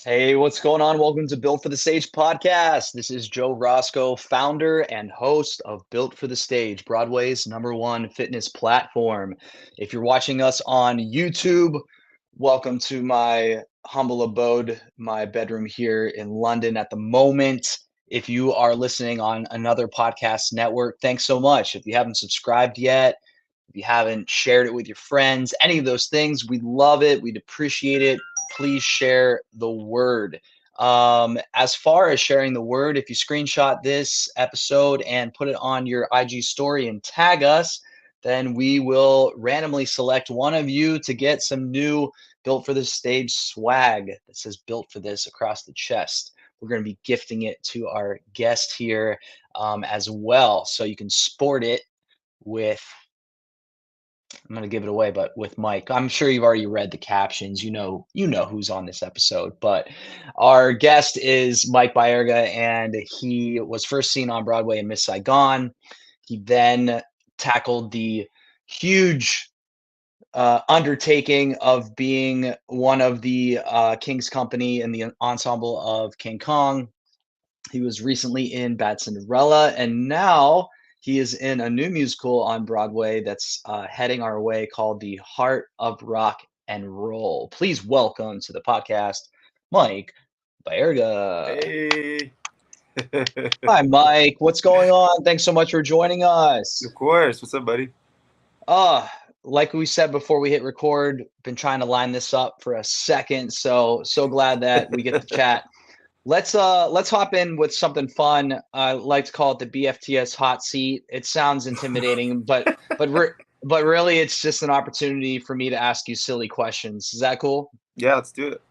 Hey, what's going on? Welcome to Built for the Stage podcast. This is Joe Roscoe, founder and host of Built for the Stage, Broadway's #1 fitness platform. If you're watching us on YouTube, welcome to my humble abode, my bedroom here in London at the moment. If you are listening on another podcast network, thanks so much. If you haven't subscribed yet, if you haven't shared it with your friends, any of those things, we'd love it. We'd appreciate it. Please share the word. As far as sharing the word, if you screenshot this episode and put it on your IG story and tag us, then we will randomly select one of you to get some new Built for the Stage swag that says Built for This across the chest. We're going to be gifting it to our guest here as well. So you can sport it with, I'm going to give it away, but with Mike. I'm sure you've already read the captions. You know who's on this episode. But our guest is Mike Baerga, and he was first seen on Broadway in Miss Saigon. He then tackled the huge undertaking of being one of the King's Company in the ensemble of King Kong. He was recently in Bad Cinderella, and now he is in a new musical on Broadway that's heading our way called The Heart of Rock and Roll. Please welcome to the podcast, Mike Baerga. Hey. Hi, Mike. What's going on? Thanks so much for joining us. Of course. What's up, buddy? Like we said before we hit record, been trying to line this up for a second, so glad that we get to chat. Let's hop in with something fun. I like to call it the BFTS hot seat. It sounds intimidating, but really it's just an opportunity for me to ask you silly questions. Is that cool? Yeah, let's do it.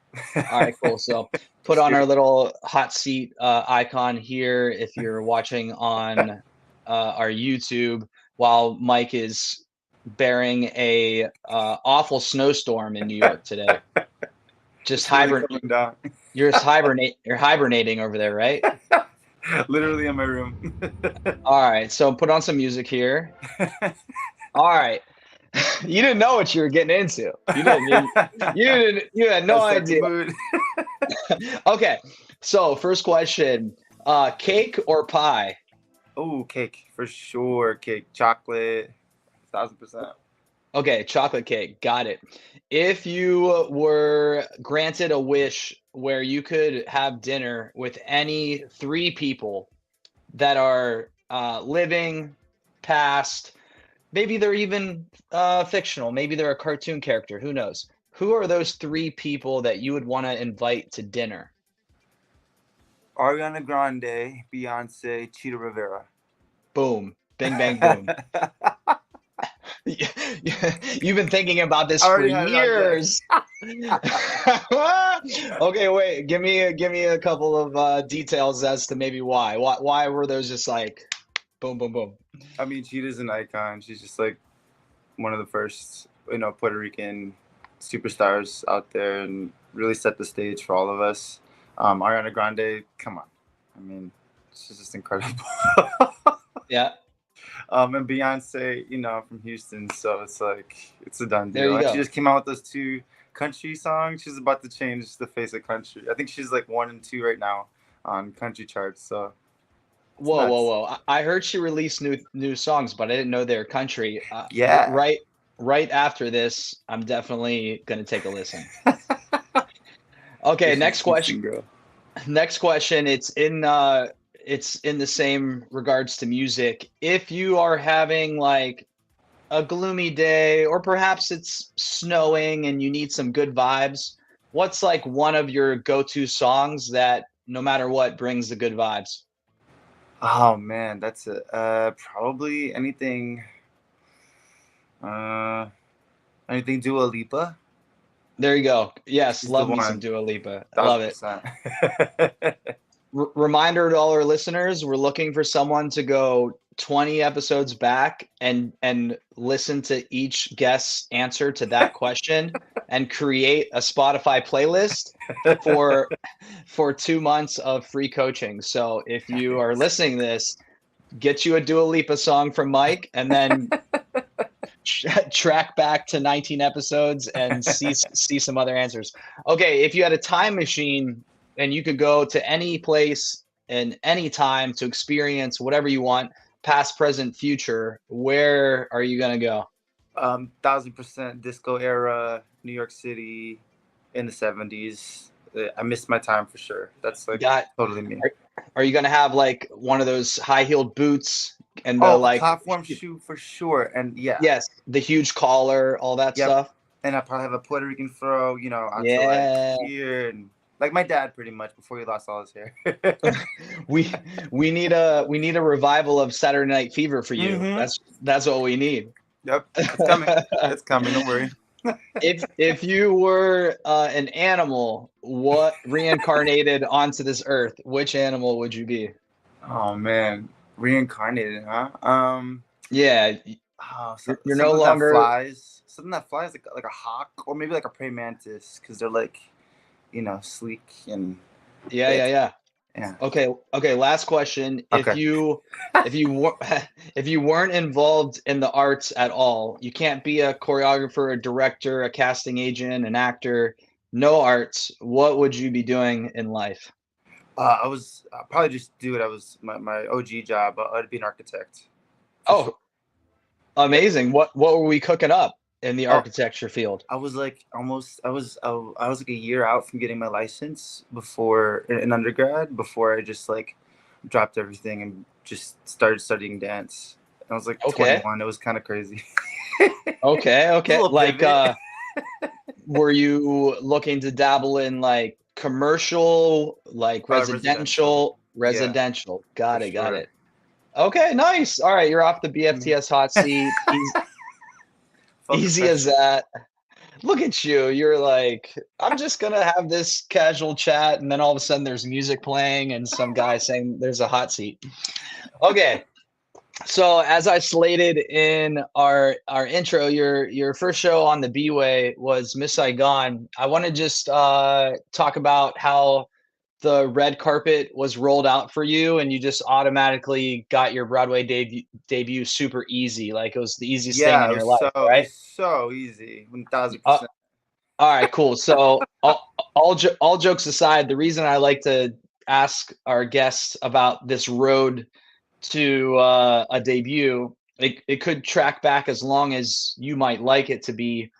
All right, cool. So put on our little hot seat icon here if you're watching on our YouTube, while Mike is bearing a awful snowstorm in New York today. Just coming down. You're hibernating over there, right? Literally in my room. All right, so put on some music here. All right. You didn't know what you were getting into. You had no idea. Okay. So, first question, cake or pie? Oh, cake for sure. Cake, chocolate, 1,000%. Okay, chocolate cake. Got it. If you were granted a wish where you could have dinner with any three people that are living, past, maybe they're even fictional, maybe they're a cartoon character, who knows? Who are those three people that you would want to invite to dinner? Ariana Grande, Beyonce, Cheetah Rivera. Boom. Bing, bang, boom. You've been thinking about this for years. Okay, wait. Give me a couple of details as to maybe why. Why were those just like boom, boom, boom? I mean, Cheetah's an icon. She's just like one of the first, Puerto Rican superstars out there, and really set the stage for all of us. Ariana Grande, come on. I mean, she's just incredible. Yeah. And Beyonce, from Houston, so it's like it's a done deal. There you She just came out with those 2 country songs. She's about to change the face of country. I think she's like 1 and 2 right now on country charts. So whoa! I heard she released new songs, but I didn't know their country. Yeah. Right after this, I'm definitely gonna take a listen. Okay, next question. Girl. Next question. It's in the same regards to music. If you are having like a gloomy day, or perhaps it's snowing and you need some good vibes, what's like one of your go-to songs that no matter what brings the good vibes? Oh man, that's it. Probably anything Dua Lipa. There you go. Yes, She's love the me one. some Dua Lipa. I love it. 1,000%. Reminder to all our listeners, we're looking for someone to go 20 episodes back and listen to each guest's answer to that question and create a Spotify playlist for 2 months of free coaching. So if you are listening to this, get you a Dua Lipa song from Mike, and then track back to 19 episodes and see some other answers. Okay, if you had a time machine and you could go to any place and any time to experience whatever you want, past, present, future, where are you gonna go? 1000% disco era, New York City in the 70s. I missed my time for sure. That's like Got totally me. are you gonna have like one of those high-heeled boots and the Oh, a like platform shoe for sure. And yeah, yes, the huge collar, all that yep. stuff? And I probably have a Puerto Rican throw, out to like Yeah. here, and like my dad pretty much before he lost all his hair. We we need a revival of Saturday Night Fever for you. Mm-hmm. That's what we need. Yep, it's coming. It's coming. Don't worry. If you were an animal, what reincarnated onto this earth, which animal would you be? Oh man, reincarnated, huh? Yeah, Oh, you're no something that longer. flies. Something that flies like a hawk, or maybe like a praying mantis, because they're like, sleek and Yeah, big. yeah, yeah. Yeah. Okay. Last question. Okay. If you were if you weren't involved in the arts at all, you can't be a choreographer, a director, a casting agent, an actor. No arts. What would you be doing in life? I'll probably just do it. I was my OG job. I'd be an architect, for sure. Oh, amazing. What were we cooking up in the Oh, architecture field? I was like almost. I was like a year out from getting my license before in undergrad. Before I just like dropped everything and just started studying dance. I was like Okay. 21. It was kind of crazy. Okay. It's a Okay. little Like, pivot. were you looking to dabble in like commercial, like Residential. residential? Yeah, Residential. for Got it. Got sure. it. Okay. Nice. All right. You're off the Mhm. BFTS hot seat. Felt the Easy as pressure. that. Look at you. You're like, I'm just gonna have this casual chat, and then all of a sudden there's music playing and some guy saying there's a hot seat. Okay. So as I slated in our intro, your first show on the B-Way was Miss Saigon. I want to just talk about how the red carpet was rolled out for you, and you just automatically got your Broadway debut super easy. Like it was the easiest thing Yeah, in your life, it right? was so easy, Uh, 1000%. all right, cool. So all jokes aside, the reason I like to ask our guests about this road to a debut, it could track back as long as you might like it to be.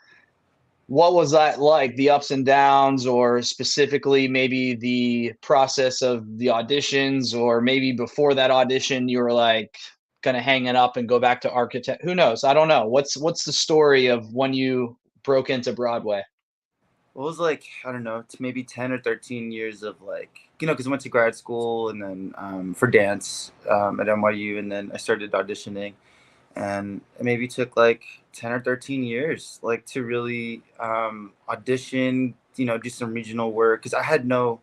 What was that like, the ups and downs, or specifically maybe the process of the auditions, or maybe before that audition you were like gonna hang it up and go back to architect? Who knows? I don't know. What's the story of when you broke into Broadway? It was like, I don't know, it's maybe 10 or 13 years of like, because I went to grad school and then for dance at NYU, and then I started auditioning. And it maybe took like 10 or 13 years, like to really audition, do some regional work. Because I had no,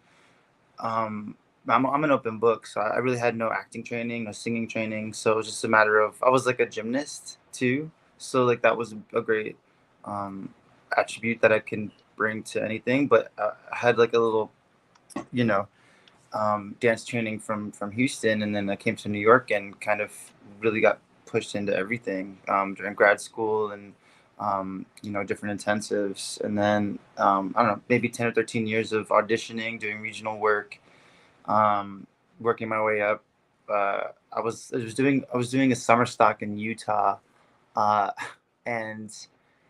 I'm an open book. So I really had no acting training, no singing training. So it was just a matter of, I was like a gymnast too. So like that was a great um, attribute that I can bring to anything. But I had like a little, you know, dance training from Houston, and then I came to New York and kind of really got pushed into everything during grad school and different intensives, and then I don't know, maybe 10 or 13 years of auditioning, doing regional work, working my way up. I was doing a summer stock in Utah, uh, and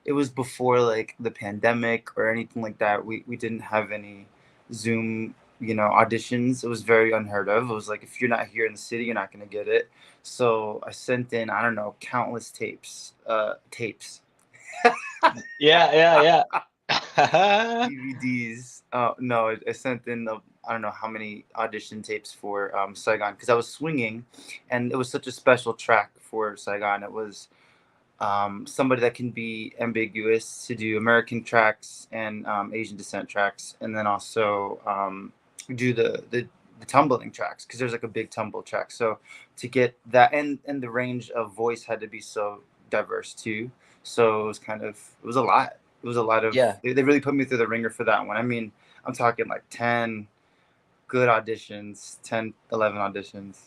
it was before like the pandemic or anything like that. We didn't have any Zoom, auditions. It was very unheard of. It was like, if you're not here in the city, you're not gonna get it. So I sent in, I don't know, countless tapes, Yeah, yeah, yeah. DVDs. No, I sent in I don't know how many audition tapes for Saigon, because I was swinging, and it was such a special track for Saigon. It was somebody that can be ambiguous, to do American tracks and Asian descent tracks, and then also do the tumbling tracks, because there's like a big tumble track. So to get that, and the range of voice had to be so diverse too. So it was a lot. It was a lot of, Yeah. they really put me through the ringer for that one. I mean, I'm talking like 10 good auditions, 10, 11 auditions.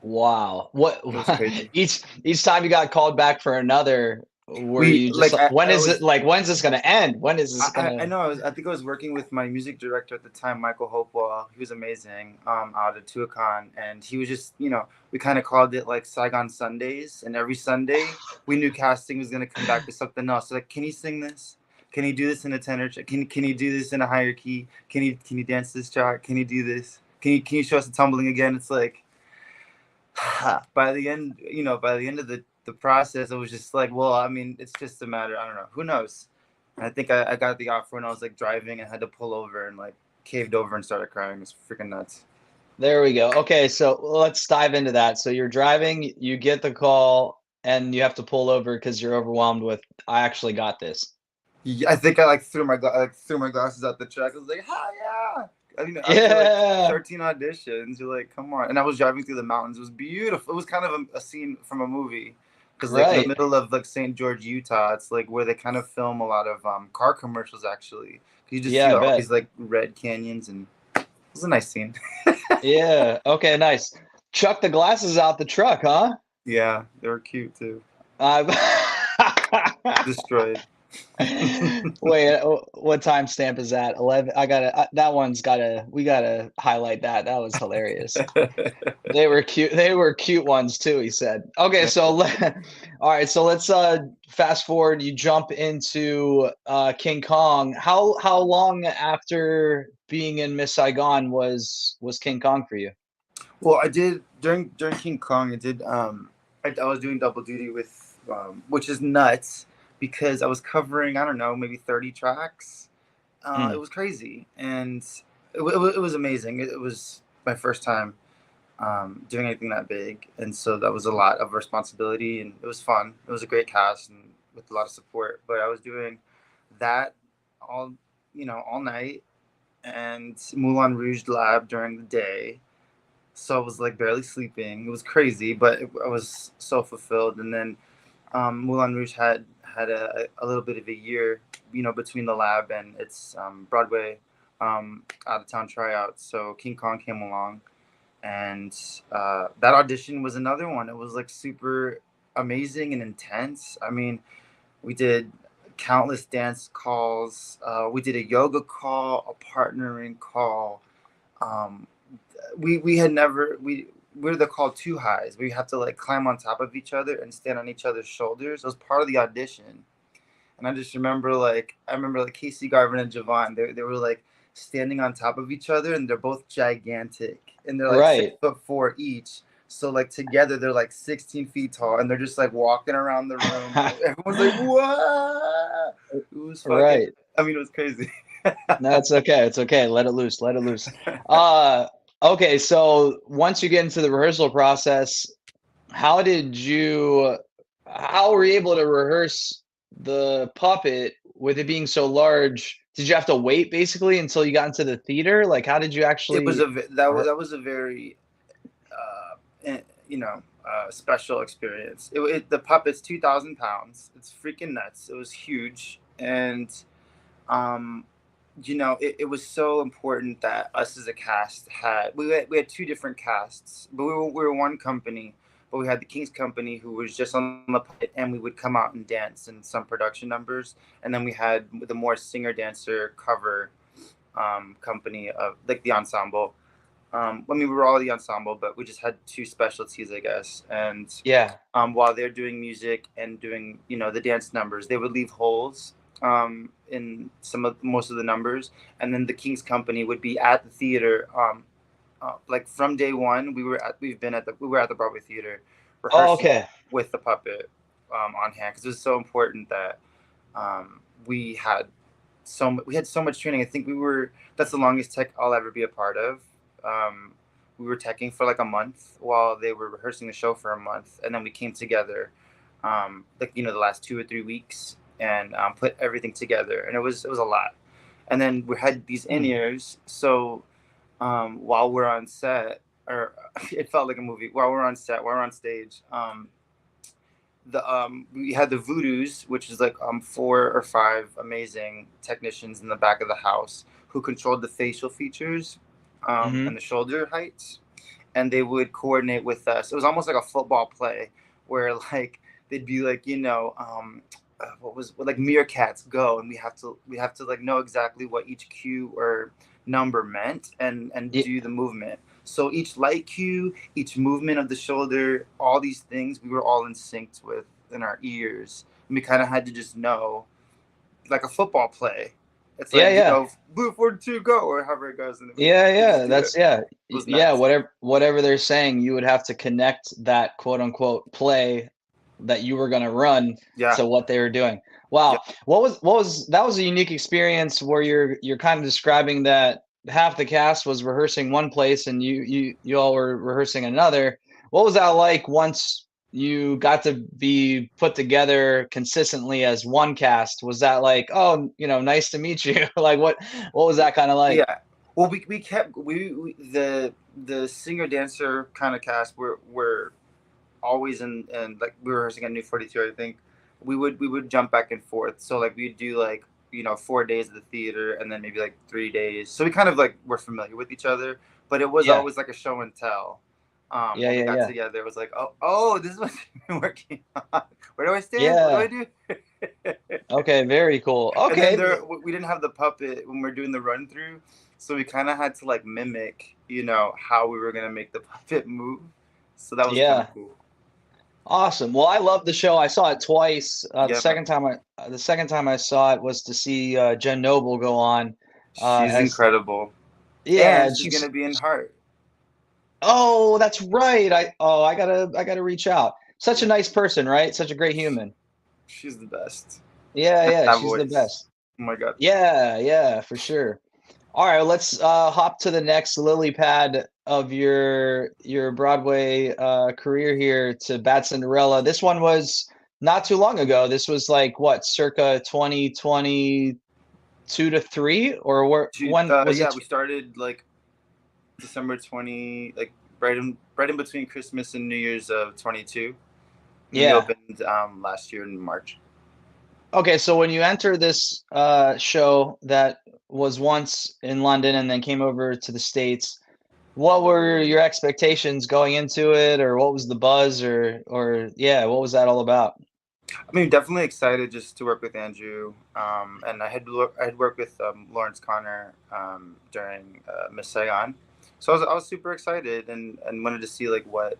Wow. It was crazy. Each time you got called back for another, Were We you just like like, when I is it was like, when's this gonna end? When is this I gonna? know I think I was working with my music director at the time, Michael Hopewell. He was amazing, out of Tuacahn, and he was just, we kind of called it like Saigon Sundays, and every Sunday we knew casting was gonna come back with something else. So like, can you sing this? Can you do this in a tenor? Can you do this in a higher key? Can you dance this track? Can you do this? Can you show us the tumbling again? It's like by the end of the process, it was just like, well, I mean, it's just a matter. I don't know. Who knows? And I think I got the offer when I was like driving and had to pull over and like caved over and started crying. It was freaking nuts. There we go. Okay, so let's dive into that. So you're driving, you get the call, and you have to pull over because you're overwhelmed with, I actually got this. Yeah, I think I like threw my glasses out the truck. I was like, "Hi, yeah!" I mean, after like Yeah. 13 auditions, you're like, "Come on!" And I was driving through the mountains. It was beautiful. It was kind of a scene from a movie, because like in the Right. middle of like St. George, Utah, it's like where they kind of film a lot of car commercials. Actually, you just Yeah, see I all bet. these like red canyons, and it was a nice scene. Yeah. Okay, nice. Chuck the glasses out the truck, huh? Yeah, they were cute too. Uh, Destroyed. Wait, what timestamp is that? 11. I gotta. That one's gotta. We gotta highlight that. That was hilarious. They were cute. They were cute ones too, he said. Okay, so all right, so let's fast forward. You jump into King Kong. How long after being in Miss Saigon was King Kong for you? Well, I did during King Kong. I did I was doing double duty with which is nuts because I was covering, I don't know, maybe 30 tracks. It Mm, was crazy, and it was amazing. It was my first time doing anything that big, and so that was a lot of responsibility, and it was fun. It was a great cast and with a lot of support. But I was doing that all all night, and Moulin Rouge lab during the day, so I was like barely sleeping. It was crazy, but I was so fulfilled. And then Moulin Rouge had a little bit of a year, between the lab and its Broadway out of town tryouts. So King Kong came along, and that audition was another one. It was like super amazing and intense. I mean, we did countless dance calls. We did a yoga call, a partnering call. Um, we had never we're the called two highs. We have to like climb on top of each other and stand on each other's shoulders. It was part of the audition. And I just remember like Casey Garvin and Javon, they were like standing on top of each other, and they're both gigantic, and they're like six right. foot four each. So like together they're like 16 feet tall, and they're just like walking around the room, and everyone's like, "What?" It was fucking. Right. I mean, it was crazy. No, it's okay. It's okay. Let it loose. Let it loose. Uh, okay. So once you get into the rehearsal process, how did you, how were you able to rehearse the puppet with it being so large? Did you have to wait basically until you got into the theater? Like, how did you It was actually? that was a very special experience. The puppet's 2,000 pounds. It's freaking nuts. It was huge, and um, it was so important that us as a cast we had two different casts, but we were one company. But we had the King's Company, who was just on the puppet, and we would come out and dance in some production numbers, and then we had the more singer dancer cover company of like the ensemble. I mean, we were all the ensemble, but we just had two specialties, I guess. And Yeah. while they're doing music and doing, the dance numbers, they would leave holes in most of the numbers. And then the King's Company would be at the theater. Like from day one, we were at the Broadway Theater Oh, rehearsing okay. with the puppet on hand, because it was so important that we had we had so much training. I think that's the longest tech I'll ever be a part of. We were teching for like a month while they were rehearsing the show for a month, and then we came together, like the last 2 or 3 weeks, and put everything together, and it was a lot. And then we had these in Hmm. ears, so while we're on set, or it felt like a movie. While we're on set, while we're on stage, we had the Voodoos, which is like 4 or 5 amazing technicians in the back of the house who controlled the facial features Hmm. and the shoulder heights, and they would coordinate with us. It was almost like a football play where like they'd be like, what was like meerkats go, and we have to like know exactly what each cue or number meant, and Yeah, do the movement. So each light cue, each movement of the shoulder, all these things we were all in sync with in our ears. And we kind of had to just know, like a football play. It's yeah, like, yeah. blue 42 go, or however it goes, and Yeah, we yeah, just do it. that's yeah. It was Yeah, nuts. whatever they're saying, you would have to connect that quote unquote play that you were going to run Yeah. to what they were doing. Yeah. Wow. What was that was a unique experience where you're kind of describing that half the cast was rehearsing one place and you all were rehearsing another. What was that like once you got to be put together consistently as one cast? Was that like, oh, nice to meet you? Like what was that kind of like? Yeah. Well, we kept we the singer dancer kind of cast were always in, and like we were rehearsing at New 42. I think we would jump back and forth. So like we'd do like 4 days of the theater, and then maybe like 3 days. So we kind of like were familiar with each other, but it was Yeah. always like a show and tell. Yeah, When we yeah, got yeah. together, it was like, oh, this is what you've been working on. Where do I stand? What do I Yeah. do? Okay, very cool. And then Okay. we didn't have the puppet when we are doing the run through, so we kind of had to like mimic, how we were gonna make the puppet move. So that was kind of Yeah. cool. Awesome. Well, I love the show. I saw it twice. The Yeah, man. second time I saw it was to see Jen Noble go on. She's As incredible, Yeah, and and she's gonna be in Heart. oh, that's right. I gotta reach out. Such a Yeah, nice person, right? Such a great human. she's the best. Yeah, And yeah, that she's the voice. best. Oh my god. Yeah, yeah, for sure. All right, let's hop to the next lily pad of your Broadway career here to Bad Cinderella. This one was not too long ago. This was like what, circa 2022 to 3, or when was Yeah, it? we started like December 20, like right in between Christmas and New Year's of 22. And we Yeah. opened last year in March. Okay, so when you enter this show that was once in London and then came over to the States, what were your expectations going into it, or what was the buzz, or yeah, what was that all about? I mean, definitely excited just to work with Andrew. And I had worked with Lawrence Connor during Miss Saigon, so I was super excited, and wanted to see like what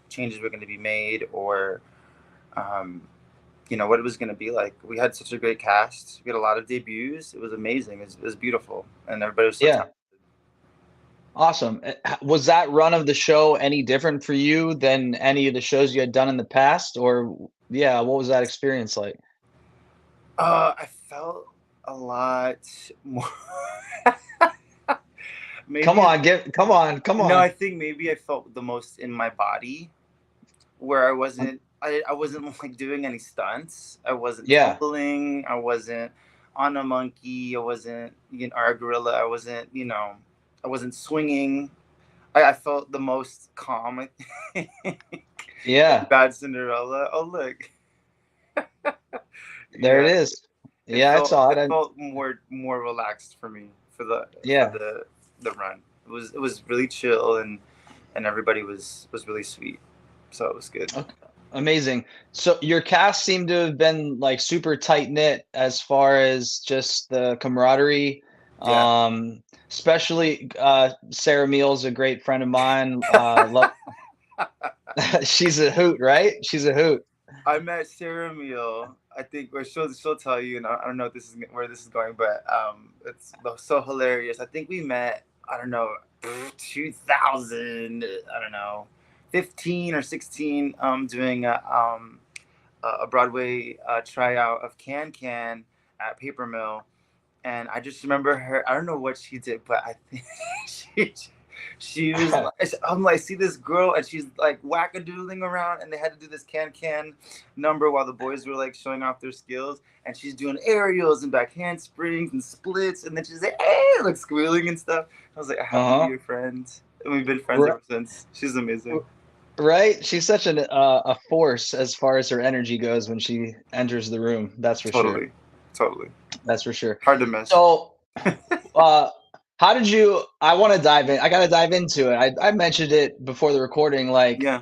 changes were going to be made, or um, what it was going to be like. We had such a great cast. We had a lot of debuts. It was amazing. It was beautiful, and everybody was so Yeah, talented. awesome. Was that run of the show any different for you than any of the shows you had done in the past, or yeah, what was that experience like? I felt a lot more. Come Maybe on, come on, come No, I on. think maybe I felt the most in my body, where I wasn't like doing any stunts. I wasn't Yeah. tumbling. I wasn't on a monkey. I wasn't or a gorilla. I wasn't swinging. I felt the most calm. I think. In Yeah, Bad Cinderella. Oh look, there it yeah. is. It Yeah, I felt saw it. it felt more relaxed for me for the for Yeah, the run. It was really chill, and everybody was really sweet, so it was good. okay, amazing. So your cast seemed to have been like super tight knit as far as just the camaraderie. Yeah. Especially Sarah Meals, a great friend of mine. Love she's a hoot, right? She's a hoot. I met Sarah Meal. I think, or she'll tell you, and I don't know where this is going, but it's so hilarious. I think we met. I don't know, 2000. I don't know, 15 or 16. Doing a Broadway tryout of Can Can at Paper Mill, and I just remember her. I don't know what she did, but I think she she was like, I'm like, see this girl, and she's like wackadoodling around, and they had to do this can number while the boys were like showing off their skills, and she's doing aerials and back handsprings and splits, and then she's like, hey, like squealing and stuff. I was like, I have to be Uh-huh. your friend, and we've been friends R- ever since. She's amazing. right? She's such a force as far as her energy goes when she enters the room. That's for sure. Totally, totally. That's for sure. Hard to miss. So, uh, how did you? I want to dive in. I got to dive into it. I mentioned it before the recording. Like, Yeah.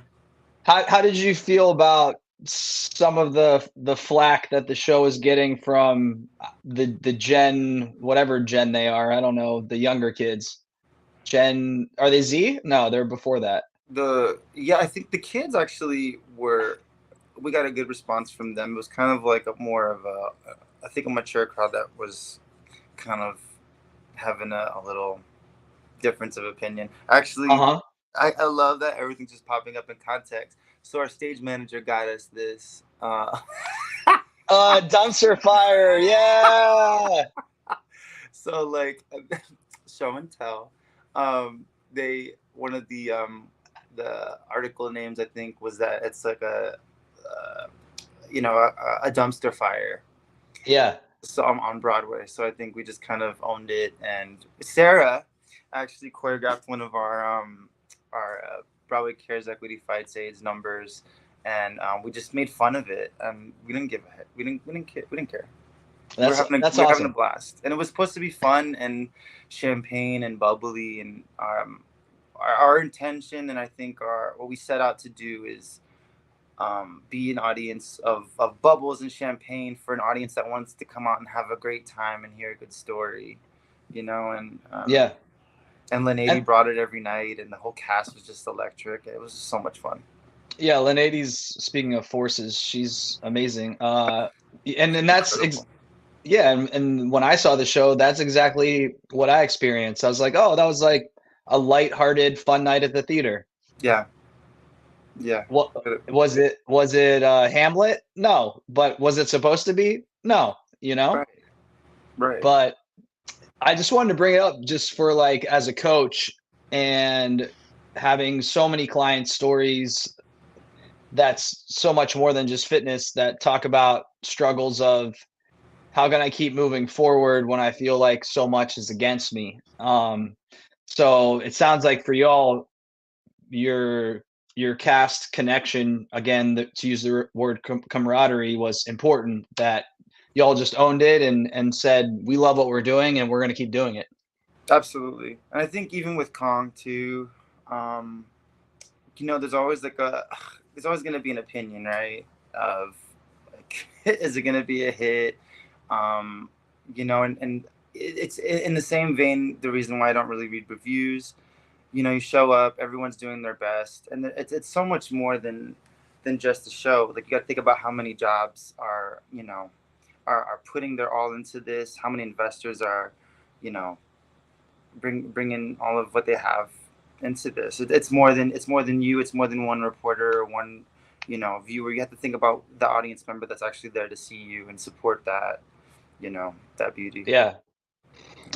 how did you feel about some of the flack that the show is getting from the gen, whatever gen they are. I don't know, the younger kids. Gen, are they Z? No, they're before that. I think the kids actually were. We got a good response from them. It was kind of like more of I think a mature crowd that was kind of having a little difference of opinion. Actually, Uh-huh. I love that everything's just popping up in context. So our stage manager got us this. Dumpster fire. Yeah. So like show and tell. They one of the article names I think was that it's like uh, a dumpster fire. Yeah. So I'm on Broadway. So I think we just kind of owned it. And Sarah actually choreographed one of our Broadway Cares Equity Fights AIDS numbers, and we just made fun of it. We didn't give a heck. We didn't care. That's We were having a awesome. blast, and it was supposed to be fun and champagne and bubbly. And our intention, and I think what we set out to do is be an audience of bubbles and champagne for an audience that wants to come out and have a great time and hear a good story, and Yeah. and Lynette And brought it every night, and the whole cast was just electric. It was just so much fun. yeah, Lynette's, speaking of forces, she's amazing. And that's Incredible. yeah, and when I saw the show, that's exactly what I experienced. I was like, "Oh, that was like a lighthearted, fun night at the theater." Yeah, yeah. What was it Hamlet? No, but was it supposed to be? No, you know? Right, right. But I just wanted to bring it up just for like as a coach and having so many client stories that's so much more than just fitness that talk about struggles of how can I keep moving forward when I feel like so much is against me. So it sounds like for y'all, your your cast connection again, to use the word camaraderie was important. That y'all just owned it and said we love what we're doing and we're going to keep doing it. Absolutely. And I think even with Kong too, um, there's always there's always going to be an opinion, right? Of like, is it going to be a hit? And it's in the same vein. The reason why I don't really read reviews, you show up, everyone's doing their best, and it's so much more than just a show. Like you got to think about how many jobs are putting their all into this. How many investors are, you know, bringing all of what they have into this. It's more than you. It's more than one reporter or one, viewer. You have to think about the audience member that's actually there to see you and support that beauty. Yeah.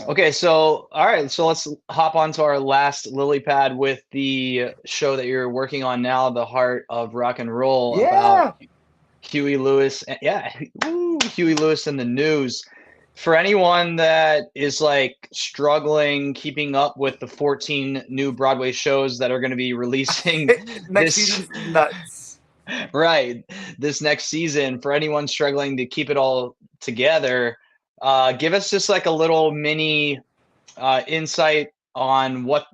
Okay, so all right, so let's hop on to our last lily pad with the show that you're working on now, The Heart of Rock and Roll, about Yeah. Huey Lewis. Yeah, woo, Huey Lewis in the news. For anyone that is like struggling keeping up with the 14 new Broadway shows that are going to be releasing Next this season's nuts. right, this next season, for anyone struggling to keep it all together, give us just like a little mini insight on what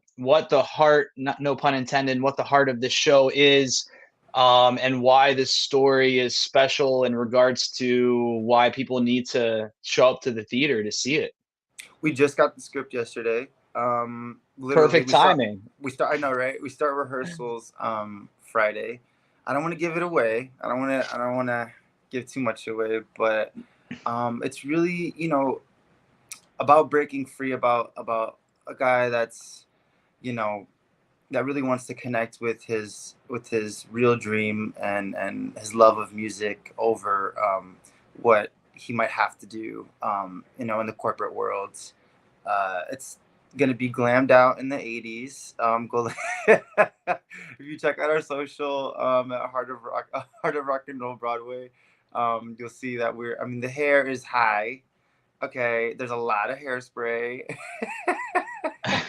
the heart, no pun intended, what the heart of this show is, and why this story is special in regards to why people need to show up to the theater to see it. We just got the script yesterday. Literally, Perfect timing. I know, right? We start rehearsals Friday. I don't want to give it away. I don't want to give too much away, but it's really, about breaking free, about a guy that's, that really wants to connect with his real dream and his love of music over what he might have to do, in the corporate world. It's gonna be glammed out in the 80s. Go if you check out our social at Heart of Rock and Roll Broadway, you'll see that the hair is high. Okay, there's a lot of hairspray.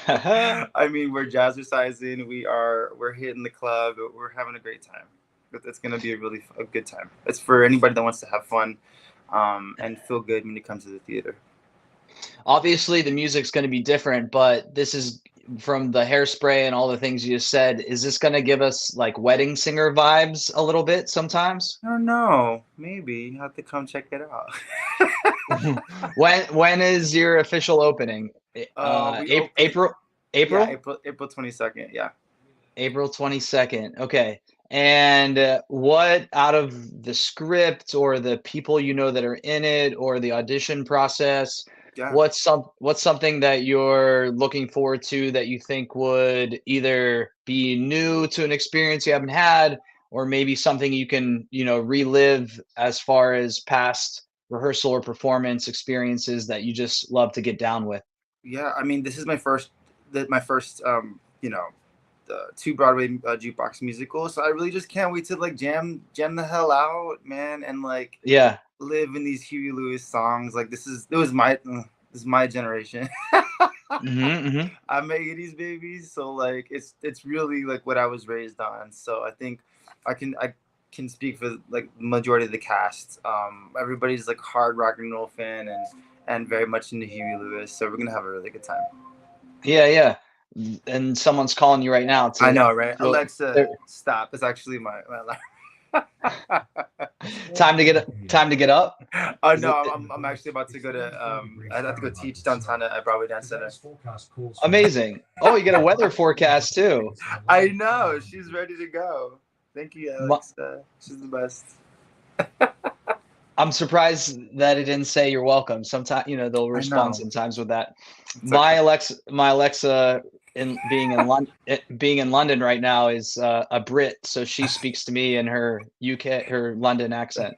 We're jazzercising. We're hitting the club. We're having a great time. It's gonna be a good time. It's for anybody that wants to have fun, and feel good when you come to the theater. Obviously, the music's going to be different, but this is from the hairspray and all the things you just said, is this going to give us like wedding singer vibes a little bit sometimes? I don't know. Maybe you have to come check it out. When is your official opening? We open. April, Yeah, April, April 22nd. Yeah. April 22nd. Okay. And what out of the script or the people you know that are in it or the audition process, Yeah. what's something that you're looking forward to that you think would either be new to an experience you haven't had, or maybe something you can, relive as far as past rehearsal or performance experiences that you just love to get down with? Yeah, I mean, this is my first, the two Broadway jukebox musicals. So I really just can't wait to like jam the hell out, man, and like Yeah. live in these Huey Lewis songs. Like this is my generation. Hmm. I'm a 80s baby, so like it's really like what I was raised on. So I think I can speak for like majority of the cast. Everybody's like hard rock and roll fan and very much into Huey Lewis. So we're gonna have a really good time. Yeah, yeah. And someone's calling you right now I to know, right? to Alexa, they're- stop. It's actually my alarm. time to get up. Oh Is no, it I'm actually about to go to I have to go teach downtown at Broadway Dance Center. amazing? Oh, you get a weather forecast too. I know she's ready to go. Thank you, My, Alexa. She's the best. I'm surprised that it didn't say you're welcome. Sometimes, they'll I respond know. sometimes with that. It's okay. My Alexa in being in London right now is a Brit, so she speaks to me in her London accent.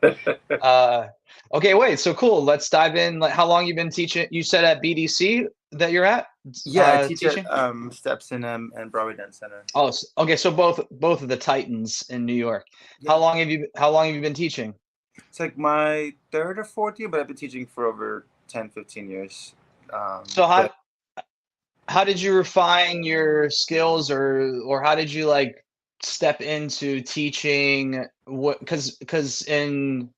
Uh, okay, wait. So cool. Let's dive in. Like, how long you been teaching? You said at BDC that you're at Yeah, I teach at teaching. Steps and Broadway Dance Center. Oh, okay. So both of the Titans in New York. Yeah. How long have you been teaching? It's like my third or fourth year, but I've been teaching for over 10, 15 years. So But how did you refine your skills, or how did you like step into teaching? What because in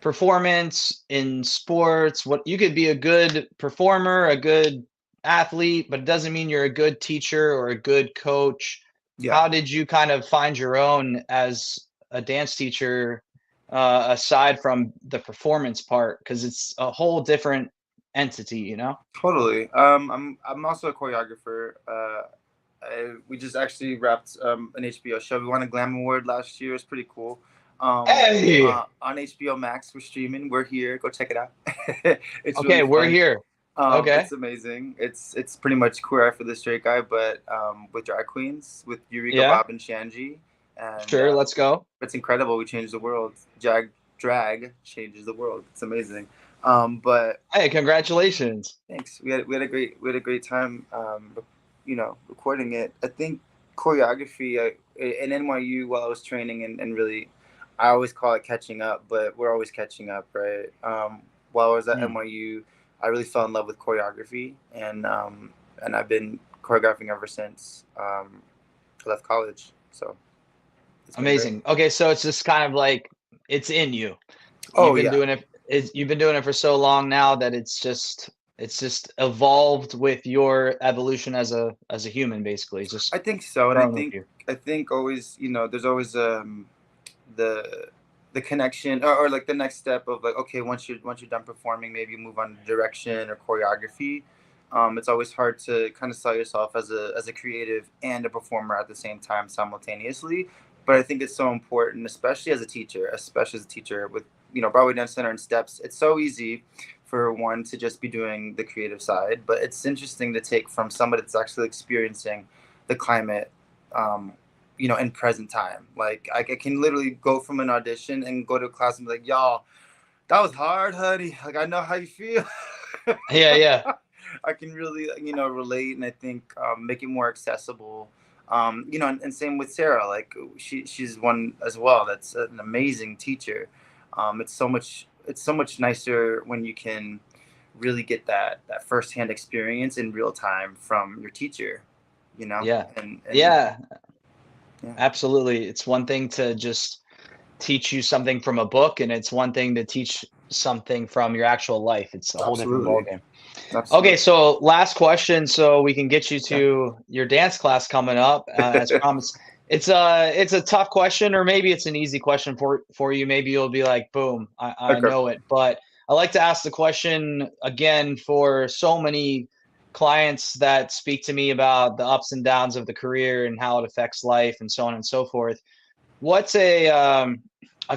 performance in sports, what you could be a good performer, a good athlete, but it doesn't mean you're a good teacher or a good coach. yeah, How did you kind of find your own as a dance teacher, aside from the performance part? Because it's a whole different entity, totally. I'm also a choreographer. We just actually wrapped an HBO show. We won a Glam Award last year. It's pretty cool. Hey, On HBO Max, we're streaming. We're here. Go check it out. It's okay, really we're fun. here. Okay, It's amazing. It's pretty much Queer Eye for the Straight Guy, but with drag queens, with Eureka, yeah, Bob, and Shanji, and sure, let's go. it's incredible. We changed the world. Drag changes the world. It's amazing. But Hey, congratulations. thanks. We had a great time. Recording it. I think choreography in NYU while I was training and really, I always call it catching up, but we're always catching up, right? While I was at Mm, NYU, I really fell in love with choreography, and I've been choreographing ever since I left college. So it's been great. amazing. Okay, so it's just kind of like it's in you. Oh yeah, You've been doing it for so long now that it's just evolved with your evolution as a human, basically. It's I just think so, and I grown with think you. I think always there's always the the connection or like the next step of like, okay, once you're done performing, maybe you move on to direction or choreography. It's always hard to kind of sell yourself as a creative and a performer at the same time simultaneously, but I think it's so important, especially as a teacher with Broadway Dance Center and Steps. It's so easy for one to just be doing the creative side, but it's interesting to take from somebody that's actually experiencing the climate, um, in present time. Like I can literally go from an audition and go to a class and be like, y'all, that was hard, honey. Like I know how you feel. Yeah, yeah, I can really, relate, and I think make it more accessible. And same with Sarah. Like she's one as well. That's an amazing teacher. It's so much nicer when you can really get that firsthand experience in real time from your teacher. yeah, And yeah. yeah, Absolutely. It's one thing to just teach you something from a book, and it's one thing to teach something from your actual life. It's a whole different Absolutely. ballgame. Absolutely. Okay, so last question, so we can get you Yeah. to your dance class coming up, as promised. It's a tough question, or maybe it's an easy question for you. Maybe you'll be like, boom, I Okay. know it. But I like to ask the question again for so many clients that speak to me about the ups and downs of the career and how it affects life and so on and so forth. What's a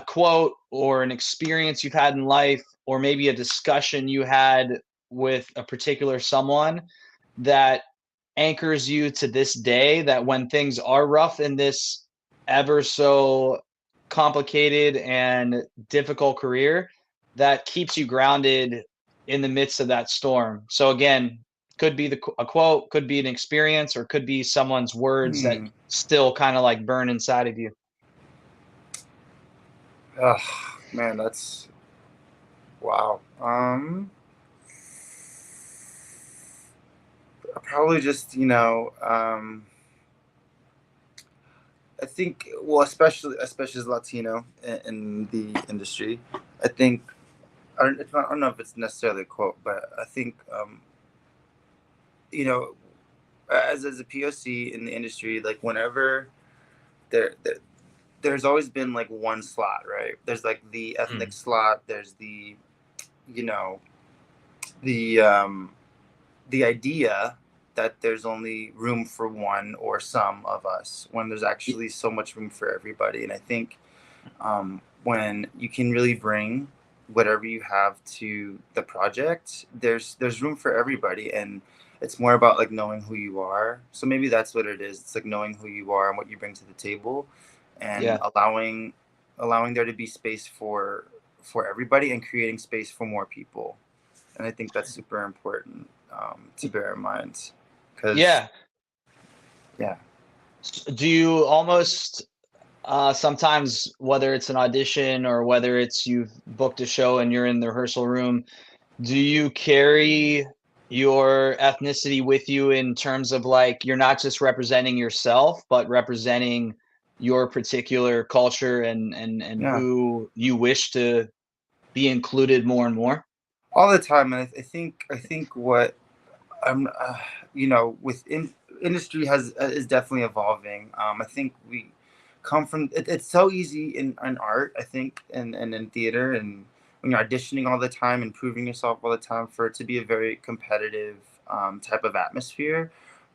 quote or an experience you've had in life, or maybe a discussion you had with a particular someone that anchors you to this day, that when things are rough in this ever so complicated and difficult career, that keeps you grounded in the midst of that storm? So again, could be a quote, could be an experience, or could be someone's words that Hmm. still kind of like burn inside of you. Oh, man, that's wow. Probably just, I think, well, especially as Latino in the industry, I think I don't know if it's necessarily a quote, but I think you know, as a POC in the industry, like whenever there there's always been like one slot, right? There's like the ethnic Mm, slot. There's you know, the um, the idea that there's only room for one or some of us when there's y- actually so much room for everybody. And I think when you can really bring whatever you have to the project, there's room for everybody, and it's more about like knowing who you are. So maybe that's what it is. It's like knowing who you are and what you bring to the table, and yeah. allowing there to be space for everybody and creating space for more people. And I think that's super important to bear in mind, because Yeah. yeah. Do you almost sometimes, whether it's an audition or whether it's you've booked a show and you're in the rehearsal room, do you carry your ethnicity with you in terms of like you're not just representing yourself, but representing your particular culture and Yeah, who you wish to be included more and more? all the time. And I think what I'm within industry has is definitely evolving. I think we come from it's so easy in art, I think, and in theater, and when you're auditioning all the time and proving yourself all the time, for it to be a very competitive type of atmosphere.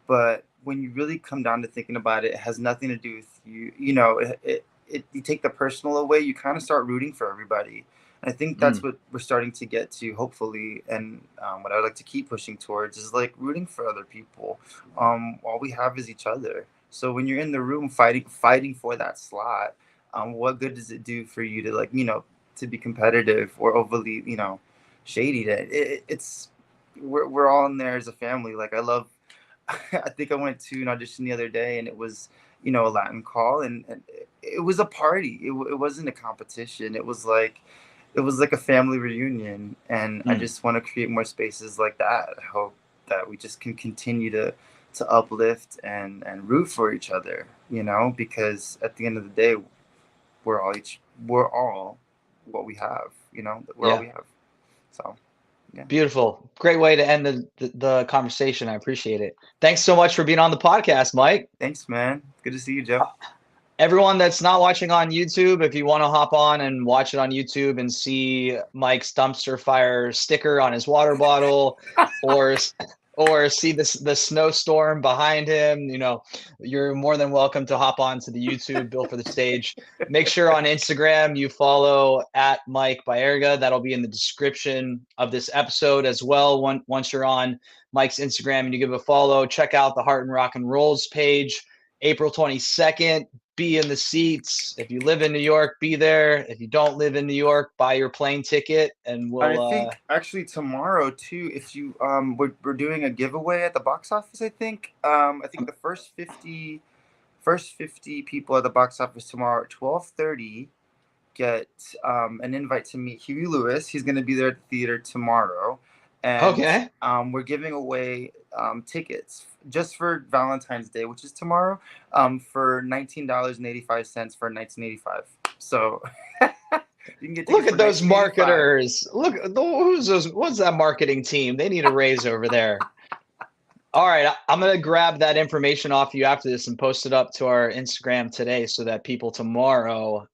But when you really come down to thinking about it, it has nothing to do with you. You take the personal away, you kind of start rooting for everybody. And I think that's Mm, what we're starting to get to, hopefully, and what I would like to keep pushing towards is like rooting for other people. All we have is each other. So when you're in the room fighting for that slot, what good does it do for you to to be competitive or overly shady? It's we're all in there as a family. Like I love. I think I went to an audition the other day, and it was a Latin call, and it was a party. It wasn't a competition. It was like a family reunion, and I mm, just want to create more spaces like that. I hope that we just can continue to uplift and root for each other, because at the end of the day, we're all what we have, we're all yeah. we have. So yeah. Beautiful. Great way to end the conversation. I appreciate it. Thanks so much for being on the podcast, Mike. Thanks, man. Good to see you, Joe. Everyone that's not watching on YouTube, if you want to hop on and watch it on YouTube and see Mike's dumpster fire sticker on his water bottle, or or see the snowstorm behind him, you're more than welcome to hop on to the YouTube Built for the Stage. Make sure on Instagram you follow at Mike Baerga. That'll be in the description of this episode as well. Once you're on Mike's Instagram and you give a follow, check out the Heart and Rock and Rolls page. April 22nd, be in the seats. If you live in New York, be there. If you don't live in New York, buy your plane ticket and I we'll think actually tomorrow too, if you we're doing a giveaway at the box office, I think the first 50 people at the box office tomorrow at 12:30 get an invite to meet Huey Lewis. He's going to be there at the theater tomorrow, and okay. we're giving away tickets just for Valentine's Day, which is tomorrow, for $19.85 for 1985. So You can get Look tickets at for those 1985. marketers. Look, who's those? What's that marketing team? They need a raise over there. All right, I'm gonna grab that information off you after this and post it up to our Instagram today, so that people tomorrow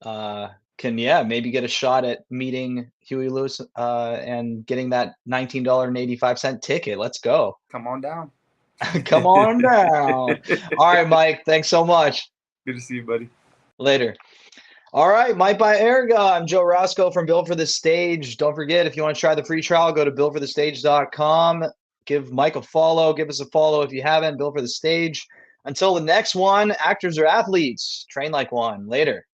can, maybe get a shot at meeting Huey Lewis and getting that $19.85 ticket. Let's go. Come on down. Come on down. All right, Mike. Thanks so much. Good to see you, buddy. Later. All right, Mike Baerga. I'm Joe Roscoe from Built for the Stage. Don't forget, if you want to try the free trial, go to builtforthestage.com. Give Mike a follow. Give us a follow if you haven't. Built for the Stage. Until the next one, actors or athletes, train like one. Later.